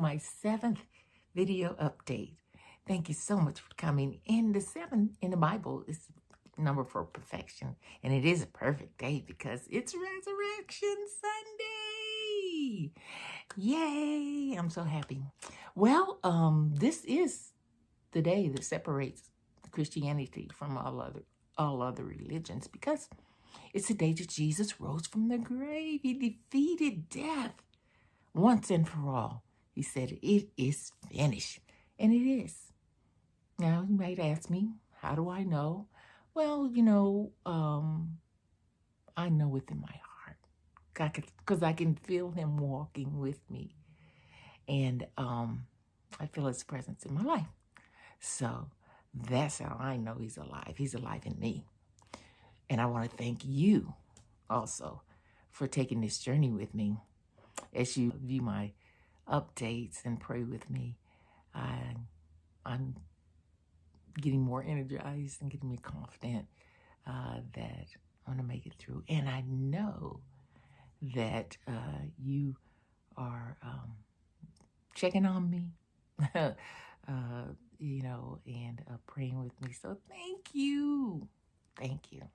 my 7th video update. Thank you so much for coming. And the 7 in the Bible is number for perfection. And it is a perfect day because it's Resurrection Sunday. Yay! I'm so happy. Well, this is the day that separates Christianity from all other religions because it's the day that Jesus rose from the grave. He defeated death once and for all. He said, "It is finished." And it is. Now, you might ask me, how do I know? Well, I know within my heart because I can feel him walking with me. And I feel his presence in my life. So that's how I know he's alive. He's alive in me. And I want to thank you also for taking this journey with me. As you view my updates and pray with me, I'm getting more energized and getting me confident that I'm going to make it through. And I know that you are checking on me, and praying with me. So thank you. Thank you.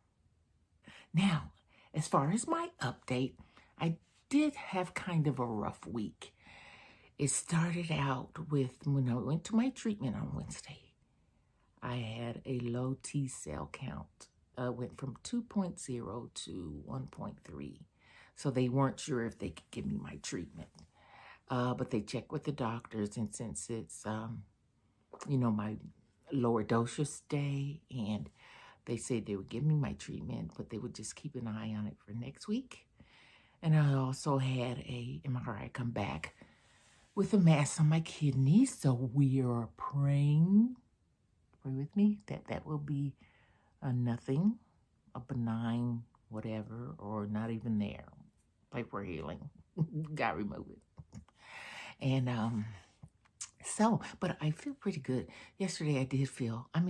Now, as far as my update, I did have kind of a rough week. It started out with when I went to my treatment on Wednesday. I had a low T cell count. Went from 2.0 to 1.3. So they weren't sure if they could give me my treatment. But they checked with the doctors, and since it's, my lower dosage day, and they said they would give me my treatment, but they would just keep an eye on it for next week. And I also had a MRI come back with a mass on my kidneys, so we are praying. Pray with me that will be nothing, a benign whatever, or not even there. Pray for healing. God remove it. And but I feel pretty good. Yesterday I did feel, I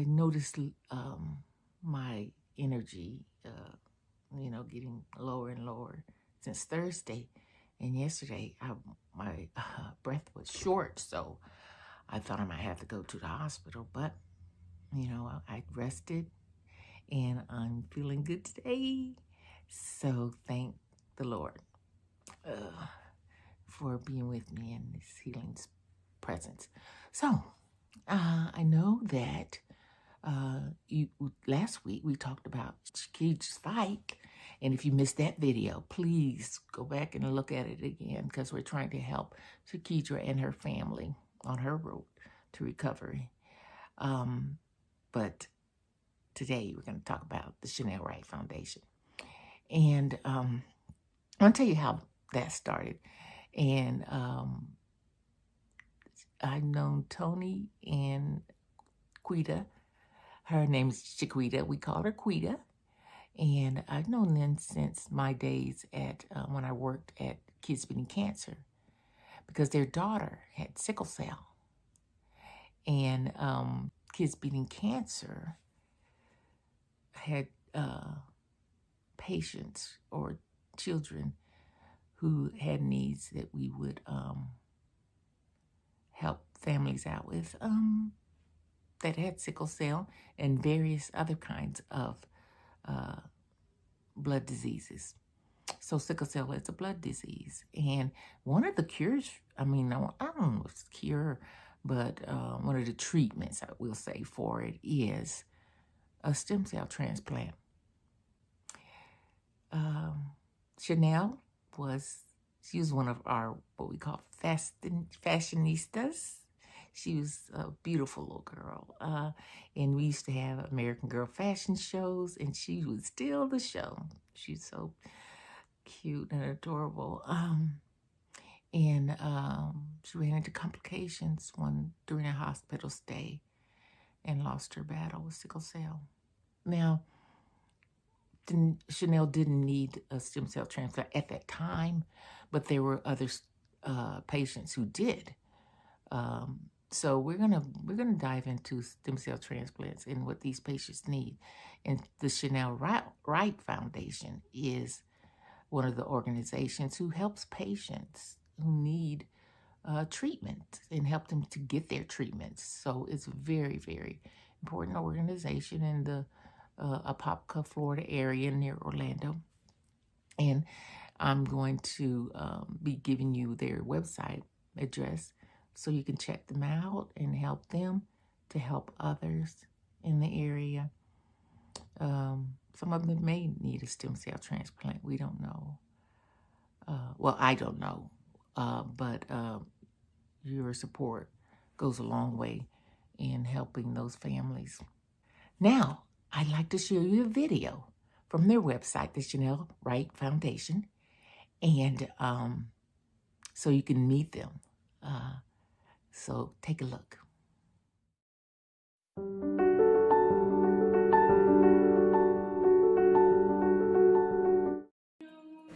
noticed my energy, getting lower and lower since Thursday. And yesterday, my breath was short, so I thought I might have to go to the hospital. But, I rested, and I'm feeling good today. So thank the Lord for being with me in this healing presence. So I know that last week we talked about Shakeed's fight. And if you missed that video, please go back and look at it again because we're trying to help Shakidra and her family on her road to recovery. But today we're going to talk about the Chanell Wright Foundation. And I'm going to tell you how that started. And I've known Tony and Quita. Her name's Chiquita. We call her Quita. And I've known them since my days at when I worked at Kids Beating Cancer, because their daughter had sickle cell. And Kids Beating Cancer had patients or children who had needs that we would help families out with that had sickle cell and various other kinds of blood diseases. So sickle cell is a blood disease. And one of the cures, I don't know if it's a cure, but one of the treatments, I will say, for it is a stem cell transplant. Chanell was one of our, what we call fashionistas. She was a beautiful little girl. And we used to have American Girl fashion shows, and she would steal the show. She's so cute and adorable. And she ran into complications during a hospital stay and lost her battle with sickle cell. Now, Chanell didn't need a stem cell transplant at that time, but there were other patients who did. So we're gonna dive into stem cell transplants and what these patients need. And the Chanell Wright Foundation is one of the organizations who helps patients who need treatment and help them to get their treatments. So it's a very, very important organization in the Apopka, Florida area near Orlando. And I'm going to be giving you their website address so you can check them out and help them to help others in the area. Some of them may need a stem cell transplant. We don't know. Well, I don't know. But your support goes a long way in helping those families. Now, I'd like to show you a video from their website, the Chanell Wright Foundation, and so you can meet them. So take a look.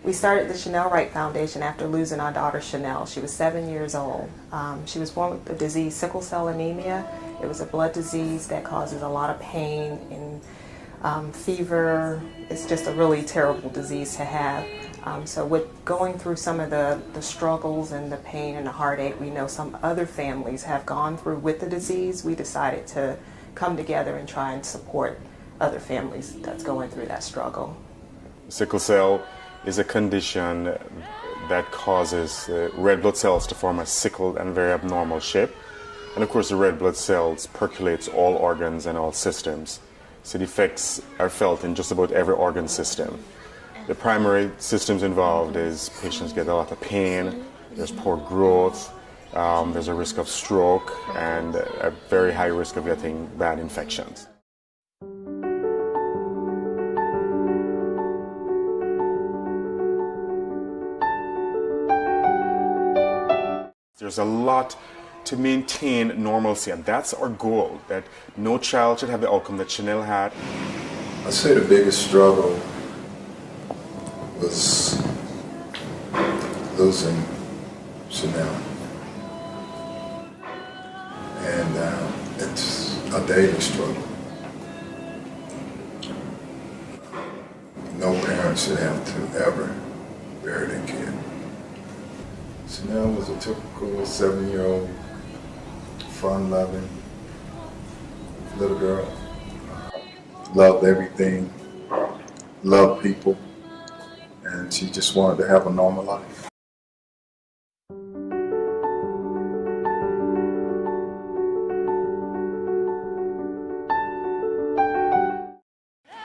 We started the Chanell Wright Foundation after losing our daughter Chanell. She was 7 years old. She was born with the disease Sickle cell anemia. It was a blood disease that causes a lot of pain and fever. It's just a really terrible disease to have. So with going through some of the struggles and the pain and the heartache we know some other families have gone through with the disease, we decided to come together and try and support other families that's going through that struggle. Sickle cell is a condition that causes red blood cells to form a sickled and very abnormal shape. And of course the red blood cells percolates all organs and all systems. So the effects are felt in just about every organ system. The primary systems involved is patients get a lot of pain, there's poor growth, there's a risk of stroke, and a very high risk of getting bad infections. There's a lot to maintain normalcy, and that's our goal, that no child should have the outcome that Chanell had. I'd say the biggest struggle was losing Chanell. And it's a daily struggle. No parent should have to ever bury their kid. Chanell was a typical 7-year-old, fun-loving little girl. Loved everything, loved people, and she just wanted to have a normal life.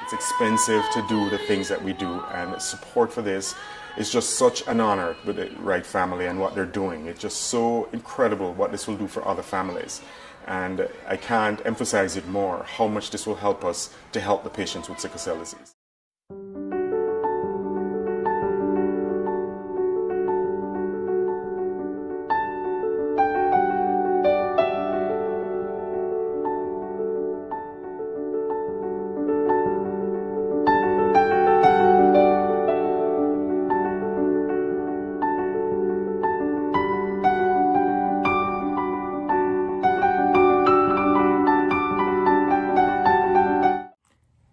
It's expensive to do the things that we do, and support for this is just such an honor with the Wright family and what they're doing. It's just so incredible what this will do for other families. And I can't emphasize it more, how much this will help us to help the patients with sickle cell disease.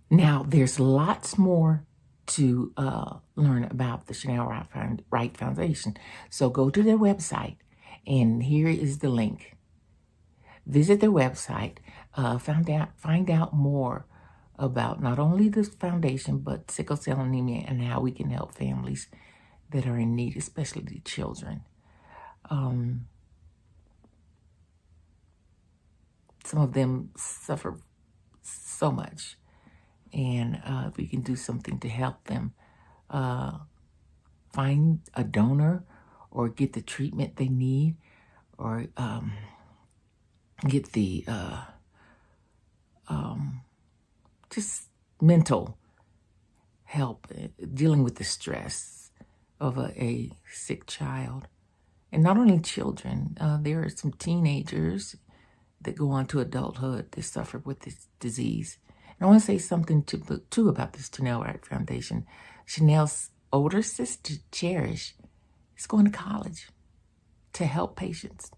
Now, there's lots more to learn about the Chanell Wright Foundation. So go to their website, and here is the link. Visit their website, find out more about not only this foundation, but sickle cell anemia and how we can help families that are in need, especially the children. Some of them suffer so much. And if we can do something to help them find a donor or get the treatment they need, or get the just mental help dealing with the stress of a sick child. And not only children, there are some teenagers that go on to adulthood that suffer with this disease. And I want to say something too about this Chanell Wright Foundation. Chanell's older sister, Cherish, is going to college to help patients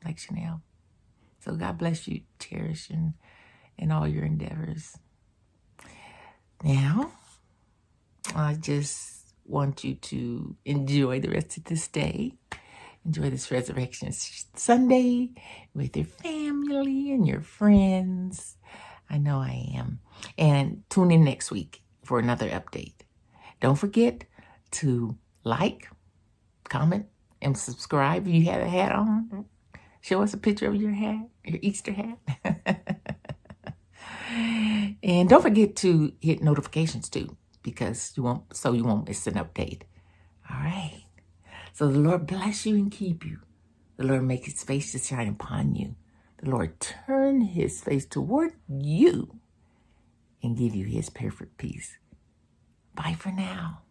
like Chanell. So God bless you, Cherish, and all your endeavors. Now, I just want you to enjoy the rest of this day. Enjoy this Resurrection Sunday with your family and your friends. I know I am. And tune in next week for another update. Don't forget to like, comment, and subscribe if you have a hat on. Show us a picture of your hat, your Easter hat. And don't forget to hit notifications too, because you won't miss an update. All right. So the Lord bless you and keep you. The Lord make his face to shine upon you. The Lord turn his face toward you and give you his perfect peace. Bye for now.